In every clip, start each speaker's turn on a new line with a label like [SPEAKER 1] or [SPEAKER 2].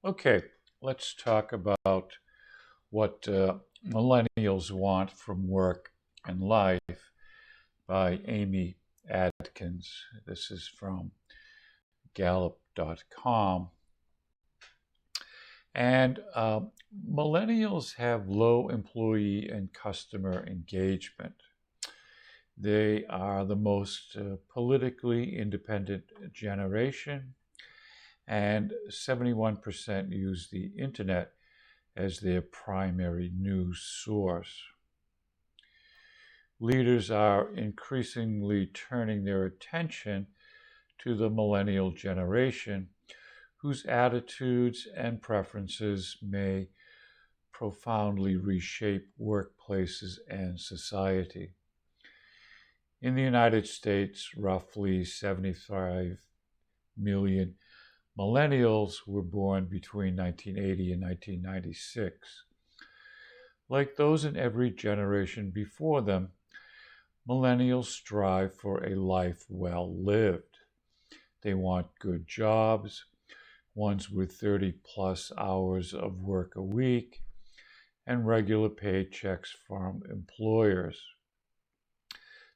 [SPEAKER 1] Okay, let's talk about what millennials want from work and life by Amy Adkins. This is from Gallup.com. And millennials have low employee and customer engagement. They are the most politically independent generation, and 71% use the internet as their primary news source. Leaders are increasingly turning their attention to the millennial generation, whose attitudes and preferences may profoundly reshape workplaces and society. In the United States, roughly 75 million millennials were born between 1980 and 1996. Like those in every generation before them, millennials strive for a life well lived. They want good jobs, ones with 30 plus hours of work a week, and regular paychecks from employers.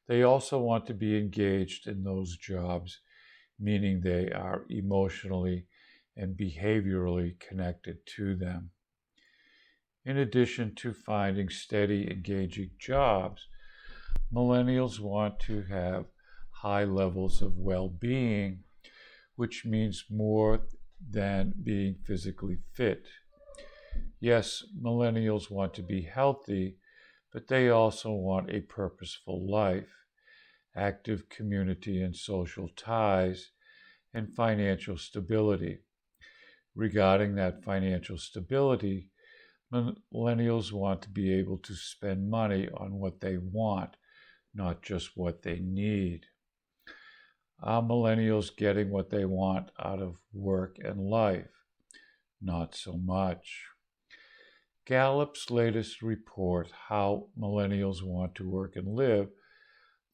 [SPEAKER 1] They also want to be engaged in those jobs, meaning they are emotionally and behaviorally connected to them. In addition to finding steady, engaging jobs, millennials want to have high levels of well being, which means more than being physically fit. Yes, millennials want to be healthy, but they also want a purposeful life, active community and social ties, and financial stability. Regarding that financial stability, millennials want to be able to spend money on what they want, not just what they need. Are millennials getting what they want out of work and life? Not so much. Gallup's latest report, How Millennials Want to Work and Live,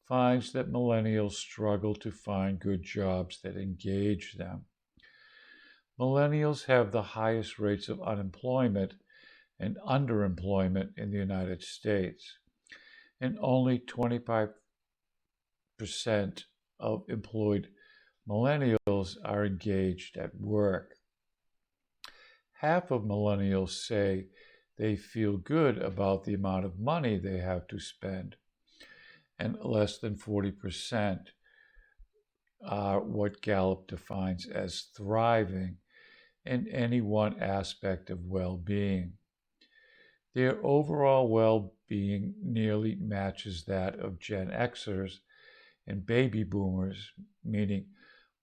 [SPEAKER 1] finds that millennials struggle to find good jobs that engage them. Millennials have the highest rates of unemployment and underemployment in the United States, and only 25% of employed millennials are engaged at work. Half of millennials say they feel good about the amount of money they have to spend, and less than 40% are what Gallup defines as thriving in any one aspect of well-being. Their overall well-being nearly matches that of Gen Xers and baby boomers, meaning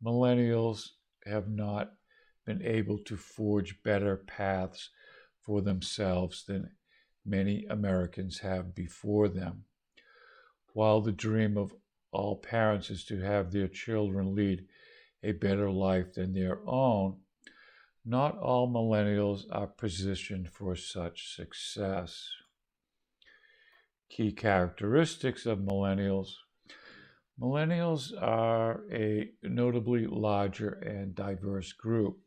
[SPEAKER 1] millennials have not been able to forge better paths for themselves than many Americans have before them. While the dream of all parents is to have their children lead a better life than their own, not all millennials are positioned for such success. Key characteristics of millennials. Millennials are a notably larger and diverse group,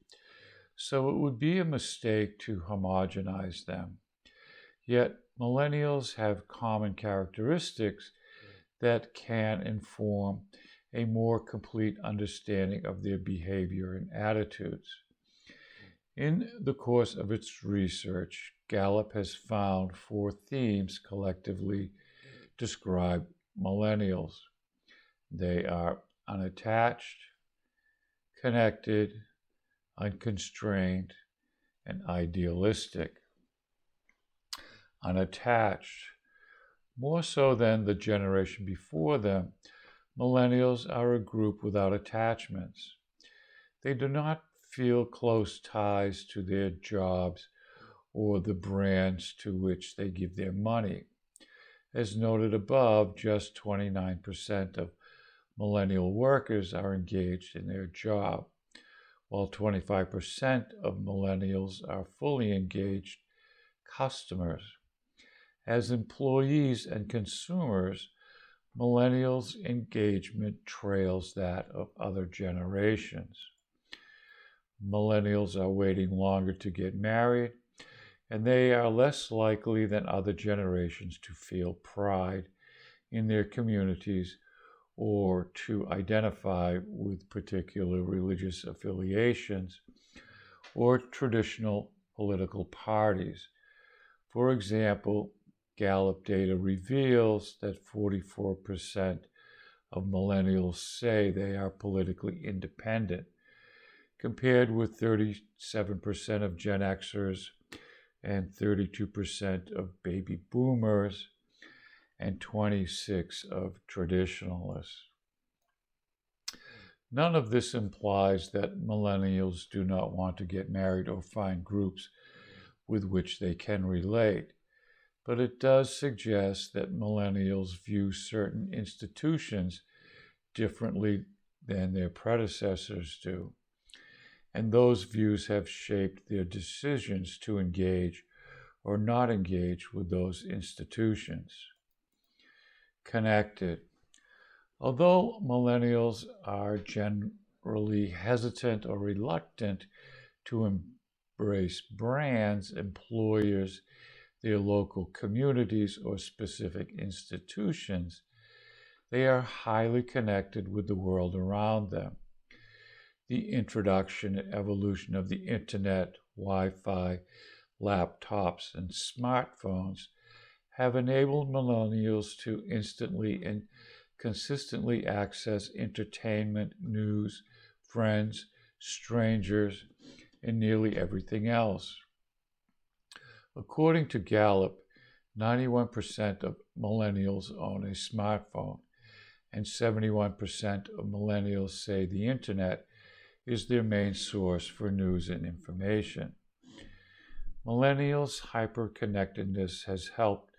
[SPEAKER 1] so it would be a mistake to homogenize them. Yet, millennials have common characteristics that can inform a more complete understanding of their behavior and attitudes. In the course of its research, Gallup has found 4 themes collectively describe millennials. They are unattached, connected, unconstrained, and idealistic. Unattached. More so than the generation before them, millennials are a group without attachments. They do not feel close ties to their jobs or the brands to which they give their money. As noted above, just 29% of millennial workers are engaged in their job, while 25% of millennials are fully engaged customers. As employees and consumers, millennials' engagement trails that of other generations. Millennials are waiting longer to get married, and they are less likely than other generations to feel pride in their communities or to identify with particular religious affiliations or traditional political parties. For example, Gallup data reveals that 44% of millennials say they are politically independent, compared with 37% of Gen Xers and 32% of baby boomers and 26% of traditionalists. None of this implies that millennials do not want to get married or find groups with which they can relate, but it does suggest that millennials view certain institutions differently than their predecessors do, and those views have shaped their decisions to engage or not engage with those institutions. Connected. Although millennials are generally hesitant or reluctant to embrace brands, employers, their local communities, or specific institutions, they are highly connected with the world around them. The introduction and evolution of the internet, Wi-Fi, laptops, and smartphones have enabled millennials to instantly and consistently access entertainment, news, friends, strangers, and nearly everything else. According to Gallup, 91% of millennials own a smartphone, and 71% of millennials say the internet is their main source for news and information. Millennials' hyperconnectedness has helped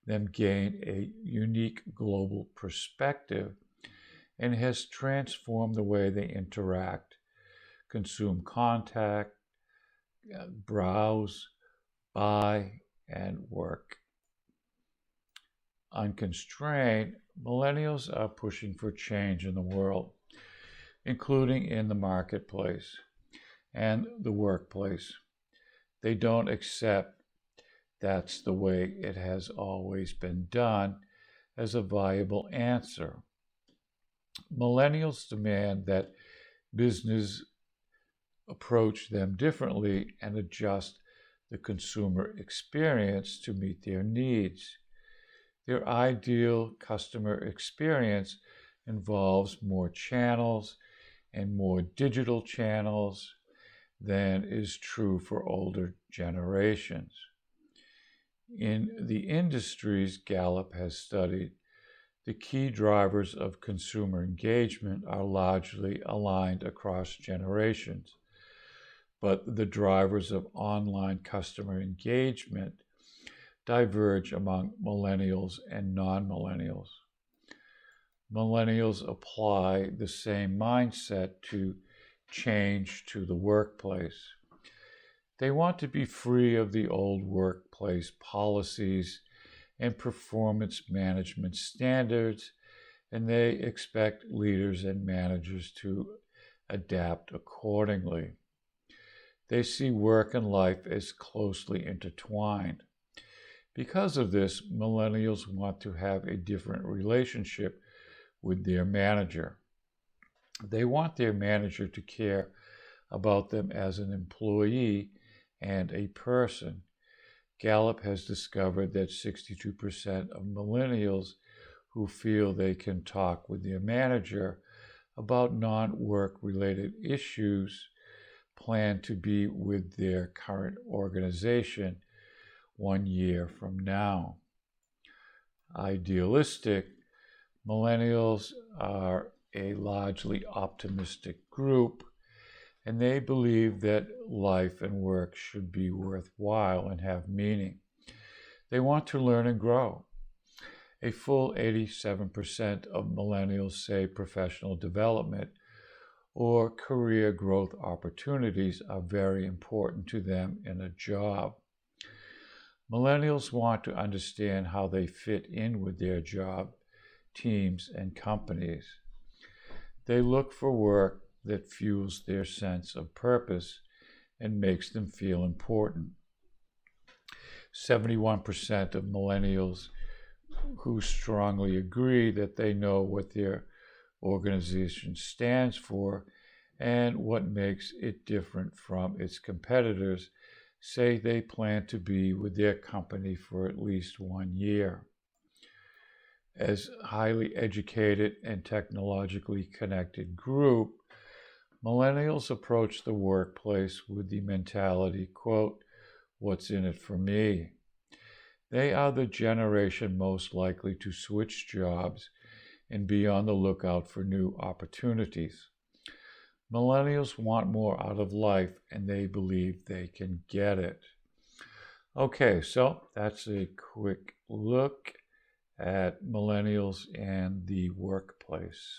[SPEAKER 1] them gain a unique global perspective and has transformed the way they interact, consume contact, browse, buy, and work. Unconstrained, millennials are pushing for change in the world, including in the marketplace and the workplace. They don't accept that's the way it has always been done as a viable answer. Millennials demand that business approach them differently and adjust the consumer experience to meet their needs. Their ideal customer experience involves more channels and more digital channels than is true for older generations. In the industries Gallup has studied, the key drivers of consumer engagement are largely aligned across generations, but the drivers of online customer engagement diverge among millennials and non-millennials. Millennials apply the same mindset to change to the workplace. They want to be free of the old workplace policies and performance management standards, and they expect leaders and managers to adapt accordingly. They see work and life as closely intertwined. Because of this, millennials want to have a different relationship with their manager. They want their manager to care about them as an employee and a person. Gallup has discovered that 62% of millennials who feel they can talk with their manager about non-work related issues plan to be with their current organization 1 year from now. Idealistic, millennials are a largely optimistic group, and they believe that life and work should be worthwhile and have meaning. They want to learn and grow. A full 87% of millennials say professional development or career growth opportunities are very important to them in a job. Millennials want to understand how they fit in with their job, teams, and companies. They look for work that fuels their sense of purpose and makes them feel important. 71% of millennials who strongly agree that they know what their organization stands for and what makes it different from its competitors say they plan to be with their company for at least 1 year. As a highly educated and technologically connected group, millennials approach the workplace with the mentality, quote, "What's in it for me?" They are the generation most likely to switch jobs and be on the lookout for new opportunities. Millennials want more out of life and they believe they can get it. Okay, so that's a quick look at millennials and the workplace.